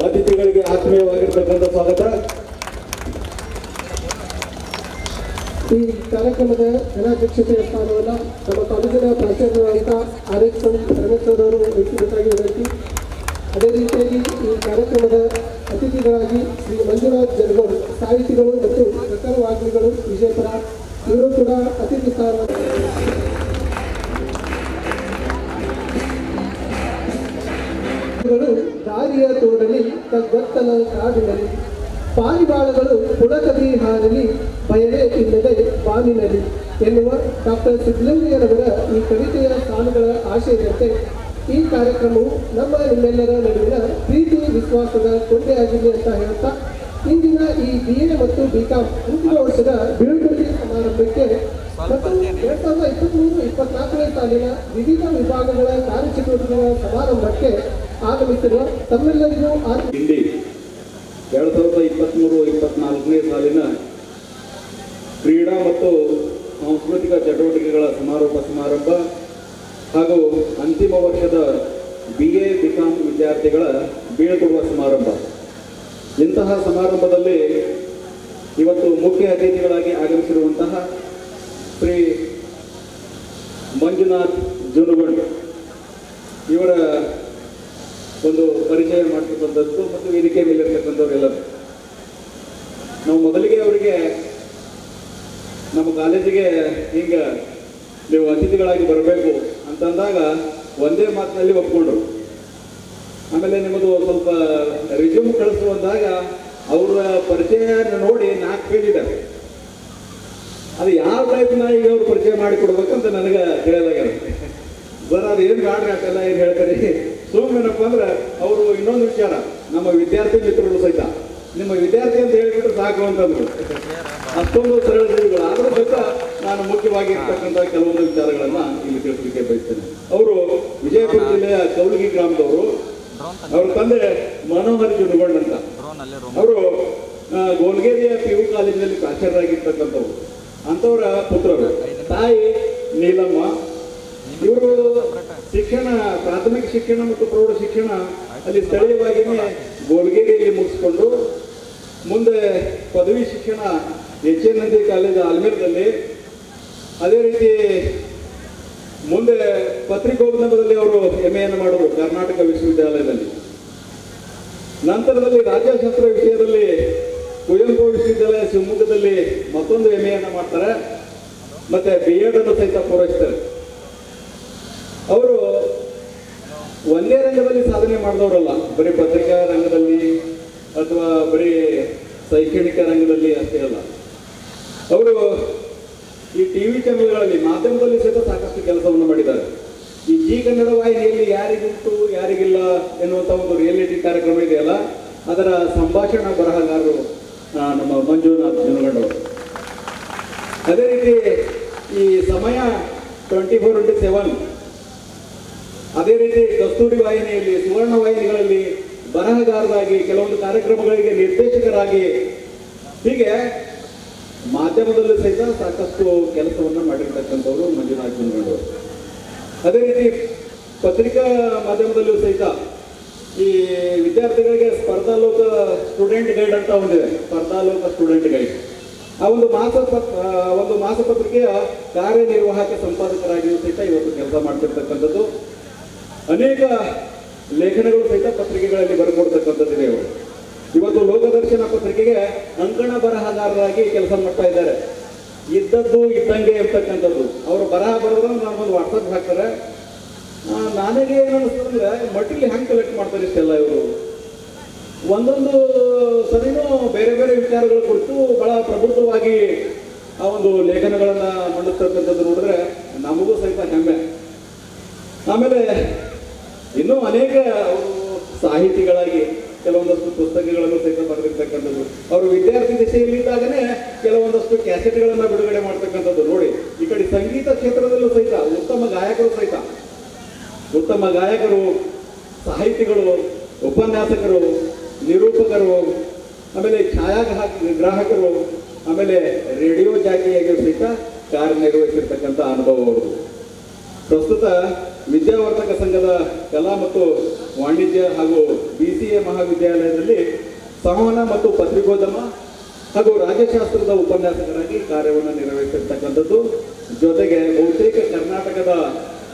ಅತಿಥಿಗಳಿಗೆ ಆತ್ಮೀಯವಾಗಿರ್ತಕ್ಕಂಥ ಸ್ವಾಗತ. ಈ ಕಾರ್ಯಕ್ರಮದ ಘನಾಧ್ಯಕ್ಷತೆಯ ಸ್ಥಾನವನ್ನು ನಮ್ಮ ಕಾಲೇಜಿನ ಪ್ರಾಚಾರ್ಯರಾದ RX ರಮೇಶ್ ಅವರು ವಹಿಸಬೇಕಾಗಿ ವಿನಂತಿ. ಅದೇ ರೀತಿಯಾಗಿ ಈ ಕಾರ್ಯಕ್ರಮದ ಅತಿಥಿಗಳಾಗಿ ಶ್ರೀ ಮಂಜುನಾಥ್ ಜರಗೋಡ್, ಸಾಹಿತಿಗಳು ಮತ್ತು ಪ್ರಕಾರ ವಾಗ್ಮಿಗಳು ವಿಜಯಪುರ, ಇವರು ಕೂಡ ಅತಿಥಿ ಸ್ಥಾನ. ದಾರಿಯ ತೋಡಲಿ ತಗ್ಗತ್ತಲ ಕಾಡಿನಲ್ಲಿ, ಪಾರಿವಾಳಗಳು ಪುಳಕದಿ ಹಾರಲಿ ಬಯಲೇ ಇಲ್ಲದೆ ಬಾನಿನಲ್ಲಿ ಎನ್ನುವ ಡಾಕ್ಟರ್ ಸಿದ್ದಲಿಂಗಯ್ಯನವರ ಈ ಕವಿತೆಯ ಸಾಲುಗಳ ಆಶಯದಂತೆ ಈ ಕಾರ್ಯಕ್ರಮವು ನಿಮ್ಮೆಲ್ಲರ ನಡುವಿನ ಪ್ರೀತಿ ವಿಶ್ವಾಸದ ಕೊಂಡೆಯಾಗಿದೆ ಅಂತ ಹೇಳ್ತಾ, ಇಂದಿನ ಈ BA ಮತ್ತು BCom ಅಂತಿಮ ವರ್ಷದ ಬೀಳ್ಕೊಡುಗೆ ಸಮಾರಂಭಕ್ಕೆ ಮತ್ತು 2023-24ನೇ ಸಾಲಿನ ವಿವಿಧ ವಿಭಾಗಗಳ ಕಾರ್ಯಚಟುವಟಿಕೆಗಳ ಸಮಾರಂಭಕ್ಕೆ ಆಗಮಿಸಿರುವ ತಮ್ಮೆಲ್ಲರಿಗೂ 2023-24ನೇ ಸಾಲಿನ ಕ್ರೀಡಾ ಮತ್ತು ಸಾಂಸ್ಕೃತಿಕ ಚಟುವಟಿಕೆಗಳ ಸಮಾರಂಭ ಹಾಗೂ ಅಂತಿಮ ವರ್ಷದ BA BCom ವಿದ್ಯಾರ್ಥಿಗಳ ಬೀಳ್ಕೊಡುವ ಸಮಾರಂಭ. ಇಂತಹ ಸಮಾರಂಭದಲ್ಲಿ ಇವತ್ತು ಮುಖ್ಯ ಅತಿಥಿಗಳಾಗಿ ಆಗಮಿಸಿರುವಂತಹ ಶ್ರೀ ಮಂಜುನಾಥ್ ಜುನುಗೊಂಡ್ ಇವರ ಒಂದು ಪರಿಚಯ ಮಾಡ್ತಕ್ಕಂಥದ್ದು ಮತ್ತು ವೇದಿಕೆ ಮೇಲಿರ್ತಕ್ಕಂಥವರೆಲ್ಲರೂ. ನಾವು ಮೊದಲಿಗೆ ಅವರಿಗೆ ನಮ್ಮ ಕಾಲೇಜಿಗೆ ಹಿಂಗೆ ನೀವು ಅತಿಥಿಗಳಾಗಿ ಬರಬೇಕು ಅಂತಂದಾಗ ಒಂದೇ ಮಾತಿನಲ್ಲಿ ಒಪ್ಕೊಂಡ್ರು. ಆಮೇಲೆ ನಿಮ್ಮದು ಸ್ವಲ್ಪ ರಿಸ್ಯೂಮ್ ಕಳಿಸುವಂದಾಗ ಅವರ ಪರಿಚಯ ನೋಡಿ ನಾಲ್ಕು ಕೇಳಿದ್ದಾರೆ. ಅದು ಯಾವ ಟೈಪ್ನ ಈಗ ಅವ್ರು ಪರಿಚಯ ಮಾಡಿಕೊಡ್ಬೇಕಂತ ನನಗೆ ತಿಳಿಯಲಾಗ್ಯಾರ. ಸರ್ ಅದು ಏನು ಮಾಡ್ರಿ ಅಷ್ಟೆಲ್ಲ ಏನು ಹೇಳ್ತಾರೆ, ಸುಮ್ಮನೆನಪ್ಪ ಅಂದ್ರೆ ಅವರು ಇನ್ನೊಂದು ವಿಚಾರ, ನಮ್ಮ ವಿದ್ಯಾರ್ಥಿ ಮಿತ್ರರು ಸಹಿತ ನಿಮ್ಮ ವಿದ್ಯಾರ್ಥಿ ಅಂತ ಹೇಳಿಬಿಟ್ರೆ ಸಾಕು ಅಂತಂದ್ರು. ಅಷ್ಟೊಂದು ಸರಳ ಜೀವಿಗಳು. ಆದರೂ ಸಹಿತ ನಾನು ಮುಖ್ಯವಾಗಿ ಇರ್ತಕ್ಕಂಥ ಕೆಲವೊಂದು ವಿಚಾರಗಳನ್ನ ಇಲ್ಲಿ ತಿಳಿಸಲಿಕ್ಕೆ ಬಯಸ್ತೇನೆ. ಅವರು ವಿಜಯಪುರ ಜಿಲ್ಲೆಯ ಕೌಲಗಿ ಗ್ರಾಮದವರು. ಅವ್ರ ತಂದೆ ಮನೋಹರ್ ಜುನುಗೊಂಡ್ ಅಂತ. ಅವರು ಗೋಲ್ಗೇರಿಯ PU ಕಾಲೇಜಿನಲ್ಲಿ ಪ್ರಾಚಾರ್ಯರಾಗಿರ್ತಕ್ಕಂಥವ್ರು. ಅಂಥವರ ಪುತ್ರರು. ತಾಯಿ ನೀಲಮ್ಮ. ಇವರು ಶಿಕ್ಷಣ, ಪ್ರಾಥಮಿಕ ಶಿಕ್ಷಣ ಮತ್ತು ಪ್ರೌಢ ಶಿಕ್ಷಣ ಅಲ್ಲಿ ಸ್ಥಳೀಯವಾಗಿಯೇ ಗೋಲ್ಗೇರಿಯಲ್ಲಿ ಮುಗಿಸ್ಕೊಂಡು ಮುಂದೆ ಪದವಿ ಶಿಕ್ಷಣ HNND ಕಾಲೇಜ್ ಆಲ್ಮೇಲದಲ್ಲಿ, ಅದೇ ರೀತಿ ಮುಂದೆ ಪತ್ರಿಕೋದ್ಯಮದಲ್ಲಿ ಅವರು MA ಮಾಡಿದ್ರು ಕರ್ನಾಟಕ ವಿಶ್ವವಿದ್ಯಾಲಯದಲ್ಲಿ. ನಂತರದಲ್ಲಿ ರಾಜ್ಯಶಾಸ್ತ್ರ ವಿಷಯದಲ್ಲಿ ಕುವೆಂಪು ವಿಶ್ವವಿದ್ಯಾಲಯ ಶಿವಮೊಗ್ಗದಲ್ಲಿ ಮತ್ತೊಂದು MA ಮಾಡ್ತಾರೆ, ಮತ್ತೆ B.Ed ಅನ್ನು ಸಹಿತ ಪೂರೈಸ್ತಾರೆ. ಅವರು ಒಂದೇ ರಂಗದಲ್ಲಿ ಸಾಧನೆ ಮಾಡಿದವರಲ್ಲ, ಬರೀ ಪತ್ರಿಕಾ ರಂಗದಲ್ಲಿ ಅಥವಾ ಬರೀ ಶೈಕ್ಷಣಿಕ ರಂಗದಲ್ಲಿ ಅಷ್ಟೇ ಅಲ್ಲ. ಅವರು ಈ TV ಚಾನೆಲ್ಗಳಲ್ಲಿ, ಮಾಧ್ಯಮದಲ್ಲಿ ಸಹಿತ ಸಾಕಷ್ಟು ಕೆಲಸವನ್ನು ಮಾಡಿದ್ದಾರೆ. ಈ ಜಿ ಕನ್ನಡ ವಾಹಿನಿಯಲ್ಲಿ ಯಾರಿಗುಂಟು ಯಾರಿಗಿಲ್ಲ ಎನ್ನುವಂಥ ಒಂದು ರಿಯಾಲಿಟಿ ಕಾರ್ಯಕ್ರಮ ಇದೆಯಲ್ಲ, ಅದರ ಸಂಭಾಷಣಾ ಬರಹಗಾರರು ನಮ್ಮ ಮಂಜುನಾಥ್ ಜುನುಗೊಂಡ್ ಅವರು. ಅದೇ ರೀತಿ ಈ ಸಮಯ 24x7, ಅದೇ ರೀತಿ ಕಸ್ತೂರಿ ವಾಹಿನಿಯಲ್ಲಿ, ಸುವರ್ಣ ವಾಹಿನಿಗಳಲ್ಲಿ ಬರಹಗಾರರಾಗಿ, ಕೆಲವೊಂದು ಕಾರ್ಯಕ್ರಮಗಳಿಗೆ ನಿರ್ದೇಶಕರಾಗಿ, ಹೀಗೆ ಮಾಧ್ಯಮದಲ್ಲೂ ಸಹಿತ ಸಾಕಷ್ಟು ಕೆಲಸವನ್ನು ಮಾಡಿರ್ತಕ್ಕಂಥವ್ರು ಮಂಜುನಾಥ್ ಜುನುಗೊಂಡ್ ಅವರು. ಅದೇ ರೀತಿ ಪತ್ರಿಕಾ ಮಾಧ್ಯಮದಲ್ಲೂ ಸಹಿತ ಈ ವಿದ್ಯಾರ್ಥಿಗಳಿಗೆ ಸ್ಪರ್ಧಾಲೋಕ ಸ್ಟೂಡೆಂಟ್ ಗೈಡ್ ಅಂತ ಒಂದಿದೆ, ಸ್ಪರ್ಧಾಲೋಕ ಸ್ಟೂಡೆಂಟ್ ಗೈಡ್. ಆ ಒಂದು ಮಾಸಪತ್ರಿಕೆಯ ಕಾರ್ಯನಿರ್ವಾಹಕ ಸಂಪಾದಕರಾಗಿಯೂ ಸಹಿತ ಇವತ್ತು ಕೆಲಸ ಮಾಡ್ತಿರ್ತಕ್ಕಂಥದ್ದು. ಅನೇಕ ಲೇಖನಗಳು ಸಹಿತ ಪತ್ರಿಕೆಗಳಲ್ಲಿ ಬರೆಕೊಡ್ತಕ್ಕಂಥದ್ದಿದೆ. ಅವರು ಇವತ್ತು ಲೋಕದರ್ಶನ ಪತ್ರಿಕೆಗೆ ಅಂಕಣ ಬರಹಗಾರರಾಗಿ ಕೆಲಸ ಮಾಡ್ತಾ ಇದ್ದಾರೆ. ಇದ್ದದ್ದು ಇದ್ದಂಗೆ ಇರ್ತಕ್ಕಂಥದ್ದು. ಅವರು ಬರಹ ಬರೆದ್ರೆ ನನಗೊಂದು ವಾಟ್ಸಪ್ ಹಾಕ್ತಾರೆ. ನನಗೆ ಏನು ಅನಿಸ್ತಂದ್ರೆ ಮಟ್ಟಿಲಿ ಹಂಗೆ ಕಲೆಕ್ಟ್ ಮಾಡ್ತಾರೆ ಇಷ್ಟೆಲ್ಲ. ಇವರು ಒಂದೊಂದು ಸರಿನೂ ಬೇರೆ ಬೇರೆ ವಿಚಾರಗಳ ಕುರಿತು ಬಹಳ ಪ್ರಬುದ್ಧವಾಗಿ ಆ ಒಂದು ಲೇಖನಗಳನ್ನು ಮಂಡಿಸ್ತಕ್ಕಂಥದ್ದು ನೋಡಿದ್ರೆ ನಮಗೂ ಸಹಿತ ಹೆಮ್ಮೆ. ಆಮೇಲೆ ಇನ್ನೂ ಅನೇಕ ಸಾಹಿತಿಗಳಾಗಿ ಕೆಲವೊಂದಷ್ಟು ಪುಸ್ತಕಗಳನ್ನು ಸಹಿತ ಬರೆದಿರ್ತಕ್ಕಂಥದ್ದು. ಅವರು ವಿದ್ಯಾರ್ಥಿ ದಿಶೆಯಲ್ಲಿದ್ದಾಗನೇ ಕೆಲವೊಂದಷ್ಟು ಕ್ಯಾಸೆಟ್ಗಳನ್ನು ಬಿಡುಗಡೆ ಮಾಡ್ತಕ್ಕಂಥದ್ದು ನೋಡಿ. ಈ ಕಡೆ ಸಂಗೀತ ಕ್ಷೇತ್ರದಲ್ಲೂ ಸಹಿತ ಉತ್ತಮ ಗಾಯಕರು, ಸಾಹಿತಿಗಳು, ಉಪನ್ಯಾಸಕರು, ನಿರೂಪಕರು, ಆಮೇಲೆ ಛಾಯಾಗ್ರಾಹಕರು, ಆಮೇಲೆ ರೇಡಿಯೋ ಜಾಕಿಯಾಗಿಯೂ ಸಹಿತ ಕಾರ್ಯನಿರ್ವಹಿಸಿರ್ತಕ್ಕಂಥ ಅನುಭವ ಅವರು. ಪ್ರಸ್ತುತ ವಿದ್ಯಾವರ್ಧಕ ಸಂಘದ ಕಲಾ ಮತ್ತು ವಾಣಿಜ್ಯ ಹಾಗೂ BCA ಮಹಾವಿದ್ಯಾಲಯದಲ್ಲಿ ಸಂವಹನ ಮತ್ತು ಪತ್ರಿಕೋದ್ಯಮ ಹಾಗೂ ರಾಜ್ಯಶಾಸ್ತ್ರದ ಉಪನ್ಯಾಸಕರಾಗಿ ಕಾರ್ಯವನ್ನು ನಿರ್ವಹಿಸಿರ್ತಕ್ಕಂಥದ್ದು. ಜೊತೆಗೆ ಬಹುತೇಕ ಕರ್ನಾಟಕದ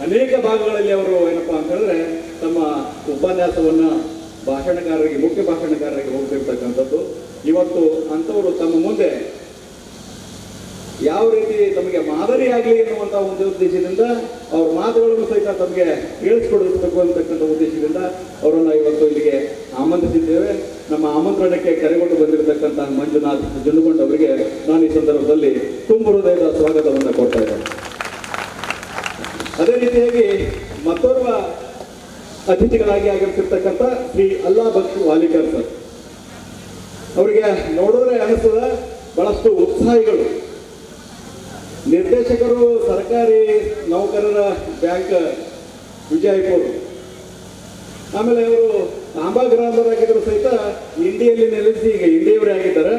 ಅನೇಕ ಭಾಗಗಳಲ್ಲಿ ಅವರು ಏನಪ್ಪಾ ಅಂತ ಹೇಳಿದ್ರೆ ತಮ್ಮ ಉಪನ್ಯಾಸವನ್ನ ಮುಖ್ಯ ಭಾಷಣಕಾರರಿಗೆ ಹೋಗ್ತಿರ್ತಕ್ಕಂಥದ್ದು. ಇವತ್ತು ಅಂಥವರು ತಮ್ಮ ಮುಂದೆ ಯಾವ ರೀತಿ ತಮಗೆ ಮಾದರಿಯಾಗಲಿ ಎನ್ನುವಂಥ ಒಂದು ಉದ್ದೇಶದಿಂದ ಅವ್ರ ಮಾತುಗಳನ್ನು ಸಹಿತ ತಮಗೆ ಕೇಳಿಸ್ಕೊಡಬೇಕು ಅಂತಕ್ಕಂಥ ಉದ್ದೇಶದಿಂದ ಅವರನ್ನು ಇವತ್ತು ಇಲ್ಲಿಗೆ ಆಮಂತ್ರಿಸಿದ್ದೇವೆ. ನಮ್ಮ ಆಮಂತ್ರಣಕ್ಕೆ ಕರೆಗೊಂಡು ಬಂದಿರತಕ್ಕಂತಹ ಮಂಜುನಾಥ್ ಜುನುಗೊಂಡ್ ಅವರಿಗೆ ನಾನು ಈ ಸಂದರ್ಭದಲ್ಲಿ ತುಂಬ ಹೃದಯದ ಸ್ವಾಗತವನ್ನು ಕೊಡ್ತಾ ಇದ್ದೇನೆ. ಅದೇ ರೀತಿಯಾಗಿ ಮತ್ತೋರ್ವ ಅತಿಥಿಗಳಾಗಿ ಆಗಿರ್ತಿರ್ತಕ್ಕಂಥ ಶ್ರೀ ಅಲ್ಲಾ ಬಕ್ಷ್ ವಾಲಿಕರ್ ಸರ್ ಅವರಿಗೆ ನೋಡಿದ್ರೆ ಅನಿಸ್ತದ ಬಹಳಷ್ಟು ಉತ್ಸಾಹಿಗಳು, ನಿರ್ದೇಶಕರು ಸರ್ಕಾರಿ ನೌಕರರ ಬ್ಯಾಂಕ್ ವಿಜಯಪುರ, ಆಮೇಲೆ ಅವರು ತಾಂಬಾ ಗ್ರಾಮದವರಾಗಿದ್ದರು ಸಹಿತ ಇಂಡಿಯಲ್ಲಿ ನೆಲೆಸಿ ಈಗ ಇಂಡಿಯವರೇ ಆಗಿದ್ದಾರೆ.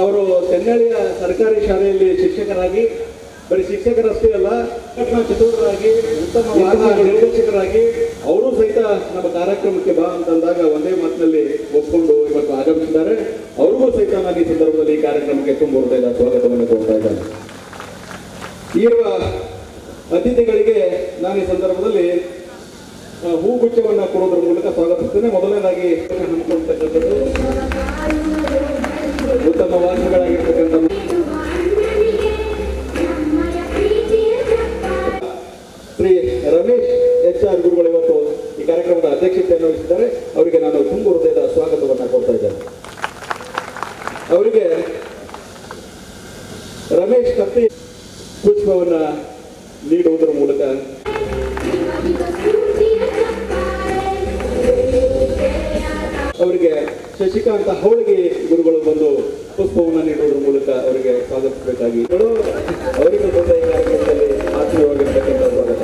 ಅವರು ತೆನ್ನಳ್ಳಿಯ ಸರ್ಕಾರಿ ಶಾಲೆಯಲ್ಲಿ ಶಿಕ್ಷಕರಾಗಿ, ಬರೀ ಶಿಕ್ಷಕರಷ್ಟೇ ಅಲ್ಲ ಚತುರರಾಗಿ, ಉತ್ತಮ ನಿರ್ದೇಶಕರಾಗಿ ಅವರು ಸಹಿತ ನಮ್ಮ ಕಾರ್ಯಕ್ರಮಕ್ಕೆ ಬಾ ಅಂತಂದಾಗ ಒಂದೇ ಮಾತಿನಲ್ಲಿ ಒಪ್ಪಿಕೊಂಡು ಇವತ್ತು ಆಗಮಿಸಿದ್ದಾರೆ. ಅವ್ರಿಗೂ ಸಹಿತ ನಾನು ಈ ಸಂದರ್ಭದಲ್ಲಿ ಈ ಕಾರ್ಯಕ್ರಮಕ್ಕೆ ತುಂಬ ಹೃದಯದ ಸ್ವಾಗತವನ್ನು ಕೊಡ್ತಾ ಇದ್ದೇನೆ. ಇರುವ ಅತಿಥಿಗಳಿಗೆ ನಾನು ಈ ಸಂದರ್ಭದಲ್ಲಿ ಹೂಗುಚ್ಛವನ್ನು ಕೊಡೋದ್ರ ಮೂಲಕ ಸ್ವಾಗತಿಸ್ತೇನೆ. ಮೊದಲನೇದಾಗಿ ಹಮ್ಮಿಕೊಳ್ತಕ್ಕಂಥದ್ದು ಉತ್ತಮ ವಾಸಿಗಳಾಗಿರ್ತಕ್ಕಂಥ ಶ್ರೀ ರಮೇಶ್ HR ಗುರುಗಳು ಇವತ್ತು ಈ ಕಾರ್ಯಕ್ರಮದ ಅಧ್ಯಕ್ಷತೆಯನ್ನು ವಹಿಸಿದ್ದಾರೆ. ಅವರಿಗೆ ನಾನು ತುಂಬ ಹೃದಯದ ಸ್ವಾಗತವನ್ನು ಕೊಡ್ತಾ ಇದ್ದೇನೆ. ಅವರಿಗೆ ರಮೇಶ್ ಕತ್ತಿ ಪುಷ್ಪವನ್ನು ನೀಡುವುದರ ಮೂಲಕ ಅವರಿಗೆ ಶಶಿಕಾಂತ ಹೌಳಿಗೆ ಗುರುಗಳು ಬಂದು ಪುಷ್ಪವನ್ನು ನೀಡುವುದರ ಮೂಲಕ ಅವರಿಗೆ ಸ್ವಾಗತಿಸಬೇಕಾಗಿ ಅವರಿಗೂ ಬಂದ ಈ ಕಾರ್ಯಕ್ರಮದಲ್ಲಿ ಆತ್ಮೀಯವಾಗಿರ್ತಕ್ಕಂಥ ಸ್ವಾಗತ.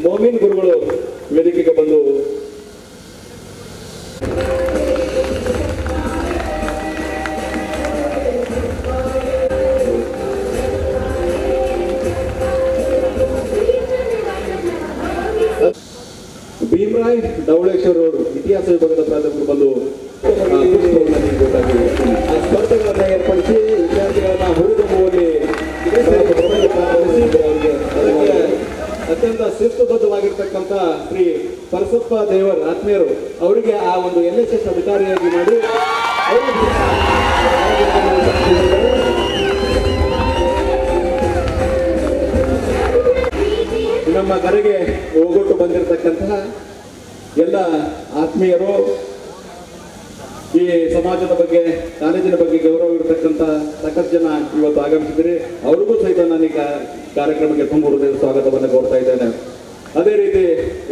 ಮೋಮಿನ್ ಗುರುಗಳು ವೇದಿಕೆಗೆ ಬಂದು ಭೀಮರಾಯ್ ಡವಳೇಶ್ವರ್ ಅವರು ಇತಿಹಾಸ ವಿಭಾಗದ ಪ್ರಾಧ್ಯಾಪಕರು ಬಂದು ಸ್ಪರ್ಧೆಗಳನ್ನು ಏರ್ಪಡಿಸಿ ವಿದ್ಯಾರ್ಥಿಗಳನ್ನ ಹುರಿದುಂಬುವಲ್ಲಿ ಅತ್ಯಂತ ಶಿಸ್ತುಬದ್ಧವಾಗಿರ್ತಕ್ಕಂಥ ಶ್ರೀ ಪರಸಪ್ಪ ದೇವರ್ ಆತ್ಮೀಯರು ಅವರಿಗೆ ಆ ಒಂದು LSS ಅಧಿಕಾರಿಯಾಗಿ ಮಾಡಿ ನಮ್ಮ ಕರೆಗೆ ಹೋಗೊಟ್ಟು ಬಂದಿರತಕ್ಕಂತಹ ಎಲ್ಲ ಆತ್ಮೀಯರು, ಈ ಸಮಾಜದ ಬಗ್ಗೆ, ಕಾಲೇಜಿನ ಬಗ್ಗೆ ಗೌರವ ಇರತಕ್ಕಂಥ ಸಾಕಷ್ಟು ಜನ ಇವತ್ತು ಆಗಮಿಸಿದರೆ ಅವ್ರಿಗೂ ಸಹಿತ ನಾನು ಈ ಕಾರ್ಯಕ್ರಮಕ್ಕೆ ತುಂಬ ಹೃದಯದ ಸ್ವಾಗತವನ್ನು ಕೋರ್ತಾ ಇದ್ದೇನೆ. ಅದೇ ರೀತಿ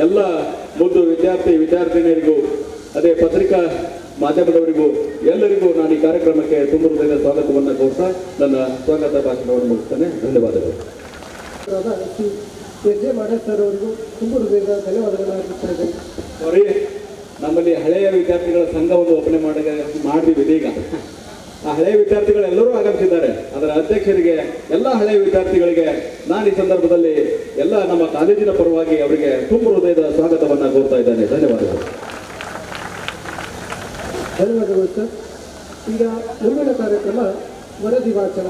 ಎಲ್ಲ ಮುದ್ದು ವಿದ್ಯಾರ್ಥಿನಿಯರಿಗೂ, ಅದೇ ಪತ್ರಿಕಾ ಮಾಧ್ಯಮದವರಿಗೂ ಎಲ್ಲರಿಗೂ ನಾನು ಈ ಕಾರ್ಯಕ್ರಮಕ್ಕೆ ತುಂಬ ಹೃದಯದ ಸ್ವಾಗತವನ್ನು ಕೋರ್ತಾ ನನ್ನ ಸ್ವಾಗತ ಭಾಷಣವನ್ನು ಮುಗಿಸ್ತೇನೆ. ಧನ್ಯವಾದಗಳು. ಸರ್ ಅವರಿಗೂ ತುಂಬ ಹೃದಯದ ಧನ್ಯವಾದಗಳನ್ನು ಅರ್ಪಿಸ್ತಾ ಇದ್ದೇನೆ. ಸಾರಿ, ನಮ್ಮಲ್ಲಿ ಹಳೆಯ ವಿದ್ಯಾರ್ಥಿಗಳ ಸಂಘವನ್ನು ಓಪನೆ ಮಾಡಿದ್ದೀವಿ. ಈಗ ಆ ಹಳೆಯ ವಿದ್ಯಾರ್ಥಿಗಳೆಲ್ಲರೂ ಆಗಮಿಸಿದ್ದಾರೆ. ಅದರ ಅಧ್ಯಕ್ಷರಿಗೆ, ಎಲ್ಲ ಹಳೆಯ ವಿದ್ಯಾರ್ಥಿಗಳಿಗೆ ನಾನು ಈ ಸಂದರ್ಭದಲ್ಲಿ ಎಲ್ಲ ನಮ್ಮ ಕಾಲೇಜಿನ ಪರವಾಗಿ ಅವರಿಗೆ ತುಂಬ ಹೃದಯದ ಸ್ವಾಗತವನ್ನು ಕೋರ್ತಾ ಇದ್ದೇನೆ. ಧನ್ಯವಾದಗಳು. ಧನ್ಯವಾದಗಳು ಸರ್. ಈಗ ಮುಂದಿನ ಕಾರ್ಯಕ್ರಮ ವರದಿ ವಾಚನ.